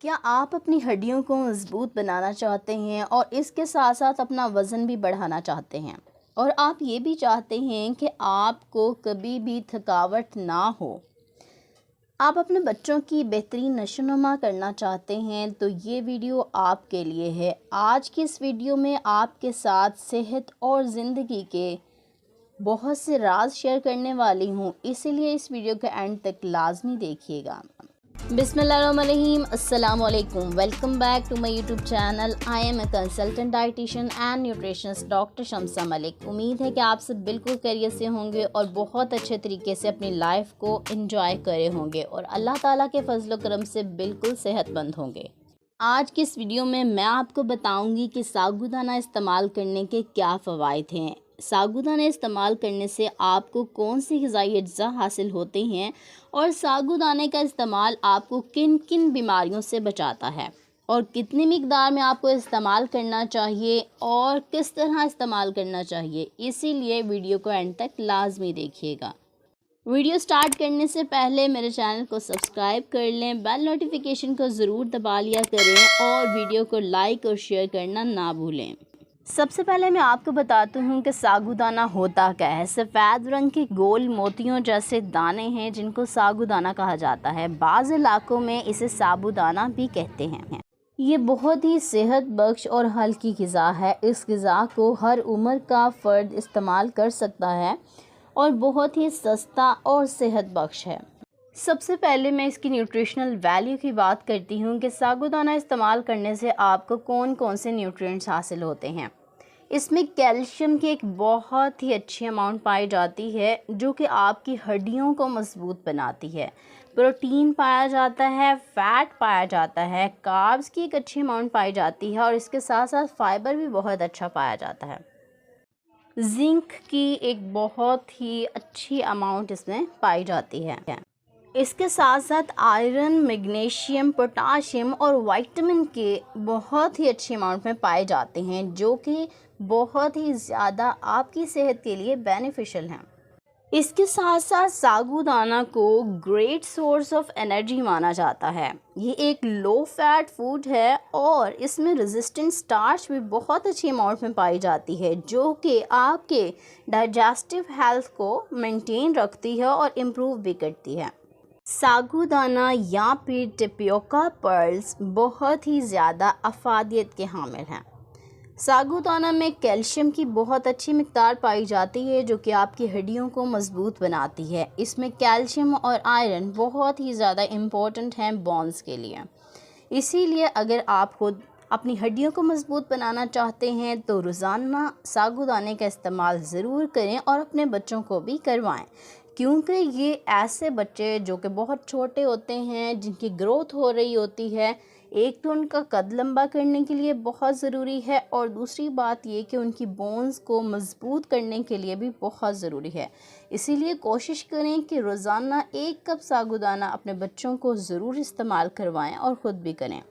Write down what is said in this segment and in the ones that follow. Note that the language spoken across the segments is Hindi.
क्या आप अपनी हड्डियों को मजबूत बनाना चाहते हैं और इसके साथ साथ अपना वज़न भी बढ़ाना चाहते हैं और आप ये भी चाहते हैं कि आपको कभी भी थकावट ना हो। आप अपने बच्चों की बेहतरीन नशोनुमा करना चाहते हैं तो ये वीडियो आपके लिए है। आज की इस वीडियो में आपके साथ सेहत और ज़िंदगी के बहुत से राज शेयर करने वाली हूँ, इसीलिए इस वीडियो के एंड तक लाजमी देखिएगा। बिस्मिल्लाहिर्रहमानिर्रहीम, अस्सलाम वालेकुम। Welcome back to my YouTube channel. I am a consultant dietitian and nutritionist doctor Shamsa Malik. उम्मीद है कि आप सब बिल्कुल खैरियत से होंगे और बहुत अच्छे तरीके से अपनी लाइफ को एंजॉय करे होंगे और अल्लाह ताला के फजल करम से बिल्कुल सेहतमंद होंगे। आज की इस वीडियो में मैं आपको बताऊंगी कि साबूदाना इस्तेमाल करने के क्या फ़वाइद हैं, साबूदाना इस्तेमाल करने से आपको कौन सी ग़िज़ाई अज्जा हासिल होते हैं और साबूदाने का इस्तेमाल आपको किन किन बीमारियों से बचाता है और कितनी मिकदार में आपको इस्तेमाल करना चाहिए और किस तरह इस्तेमाल करना चाहिए। इसीलिए वीडियो को एंड तक लाजमी देखिएगा। वीडियो स्टार्ट करने से पहले मेरे चैनल को सब्सक्राइब कर लें, बेल नोटिफिकेशन को ज़रूर दबा लिया करें और वीडियो को लाइक और शेयर करना ना भूलें। सबसे पहले मैं आपको बताती हूँ कि साबूदाना होता क्या है। सफ़ेद रंग के गोल मोतियों जैसे दाने हैं जिनको साबूदाना कहा जाता है। बाज़ इलाकों में इसे साबूदाना भी कहते हैं। ये बहुत ही सेहत बख्श और हल्की ग़िज़ा है। इस ग़िज़ा को हर उम्र का फ़र्द इस्तेमाल कर सकता है और बहुत ही सस्ता और सेहत बख्श है। सबसे पहले मैं इसकी न्यूट्रिशनल वैल्यू की बात करती हूँ कि साबूदाना इस्तेमाल करने से आपको कौन कौन से न्यूट्रिएंट्स हासिल होते हैं। इसमें कैल्शियम की एक बहुत ही अच्छी अमाउंट पाई जाती है जो कि आपकी हड्डियों को मजबूत बनाती है। प्रोटीन पाया जाता है, फ़ैट पाया जाता है, कार्ब्स की एक अच्छी अमाउंट पाई जाती है और इसके साथ साथ फाइबर भी बहुत अच्छा पाया जाता है। जिंक की एक बहुत ही अच्छी अमाउंट इसमें पाई जाती है। इसके साथ साथ आयरन, मैग्नीशियम, पोटाशियम और विटामिन के बहुत ही अच्छी अमाउंट में पाए जाते हैं जो कि बहुत ही ज़्यादा आपकी सेहत के लिए बेनिफिशियल हैं। इसके साथ साथ साबूदाना को ग्रेट सोर्स ऑफ एनर्जी माना जाता है। ये एक लो फैट फूड है और इसमें रेजिस्टेंट स्टार्च भी बहुत अच्छी अमाउंट में पाई जाती है जो कि आपके डाइजेस्टिव हेल्थ को मेंटेन रखती है और इम्प्रूव भी करती है। साबूदाना या फिर टेपियोका पर्ल्स बहुत ही ज़्यादा अफादियत के हामिल हैं। साबूदाना में कैल्शियम की बहुत अच्छी मिकदार पाई जाती है जो कि आपकी हड्डियों को मजबूत बनाती है। इसमें कैल्शियम और आयरन बहुत ही ज़्यादा इम्पोर्टेंट हैं बोन्स के लिए। इसीलिए अगर आप खुद अपनी हड्डियों को मजबूत बनाना चाहते हैं तो रोज़ाना साबूदाने का इस्तेमाल ज़रूर करें और अपने बच्चों को भी करवाएं, क्योंकि ये ऐसे बच्चे जो कि बहुत छोटे होते हैं, जिनकी ग्रोथ हो रही होती है, एक तो उनका कद लंबा करने के लिए बहुत ज़रूरी है और दूसरी बात ये कि उनकी बोन्स को मज़बूत करने के लिए भी बहुत ज़रूरी है। इसीलिए कोशिश करें कि रोज़ाना 1 कप साबूदाना अपने बच्चों को ज़रूर इस्तेमाल करवाएं और ख़ुद भी करें।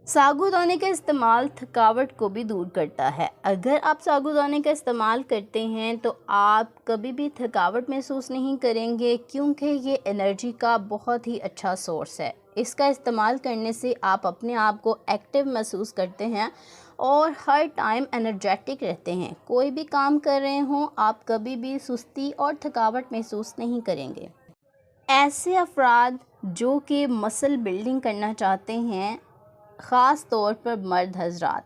साबूदाने का इस्तेमाल थकावट को भी दूर करता है। अगर आप साबूदाने का इस्तेमाल करते हैं तो आप कभी भी थकावट महसूस नहीं करेंगे, क्योंकि ये एनर्जी का बहुत ही अच्छा सोर्स है। इसका इस्तेमाल करने से आप अपने आप को एक्टिव महसूस करते हैं और हर टाइम एनर्जेटिक रहते हैं। कोई भी काम कर रहे हों, आप कभी भी सुस्ती और थकावट महसूस नहीं करेंगे। ऐसे अफराद जो कि मसल बिल्डिंग करना चाहते हैं, ख़ास तौर पर मर्द हजरात,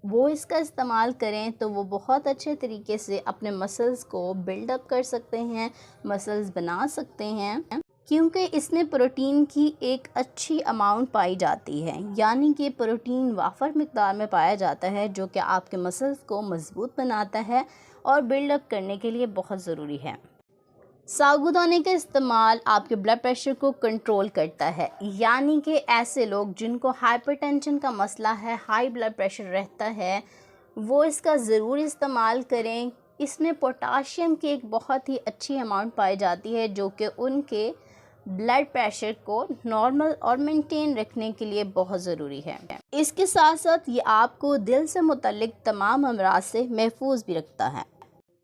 वो इसका इस्तेमाल करें तो वो बहुत अच्छे तरीके से अपने मसल्स को बिल्डअप कर सकते हैं, मसल्स बना सकते हैं, क्योंकि इसमें प्रोटीन की एक अच्छी अमाउंट पाई जाती है। यानी कि प्रोटीन वाफर मिकदार में पाया जाता है जो कि आपके मसल्स को मज़बूत बनाता है और बिल्डअप करने के लिए बहुत ज़रूरी है। साबूदाने का इस्तेमाल आपके ब्लड प्रेशर को कंट्रोल करता है। यानी कि ऐसे लोग जिनको हाइपरटेंशन का मसला है, हाई ब्लड प्रेशर रहता है, वो इसका ज़रूर इस्तेमाल करें। इसमें पोटाशियम की एक बहुत ही अच्छी अमाउंट पाई जाती है जो कि उनके ब्लड प्रेशर को नॉर्मल और मेंटेन रखने के लिए बहुत ज़रूरी है। इसके साथ साथ ये आपको दिल से मुतल्लिक तमाम अमराज से महफूज भी रखता है।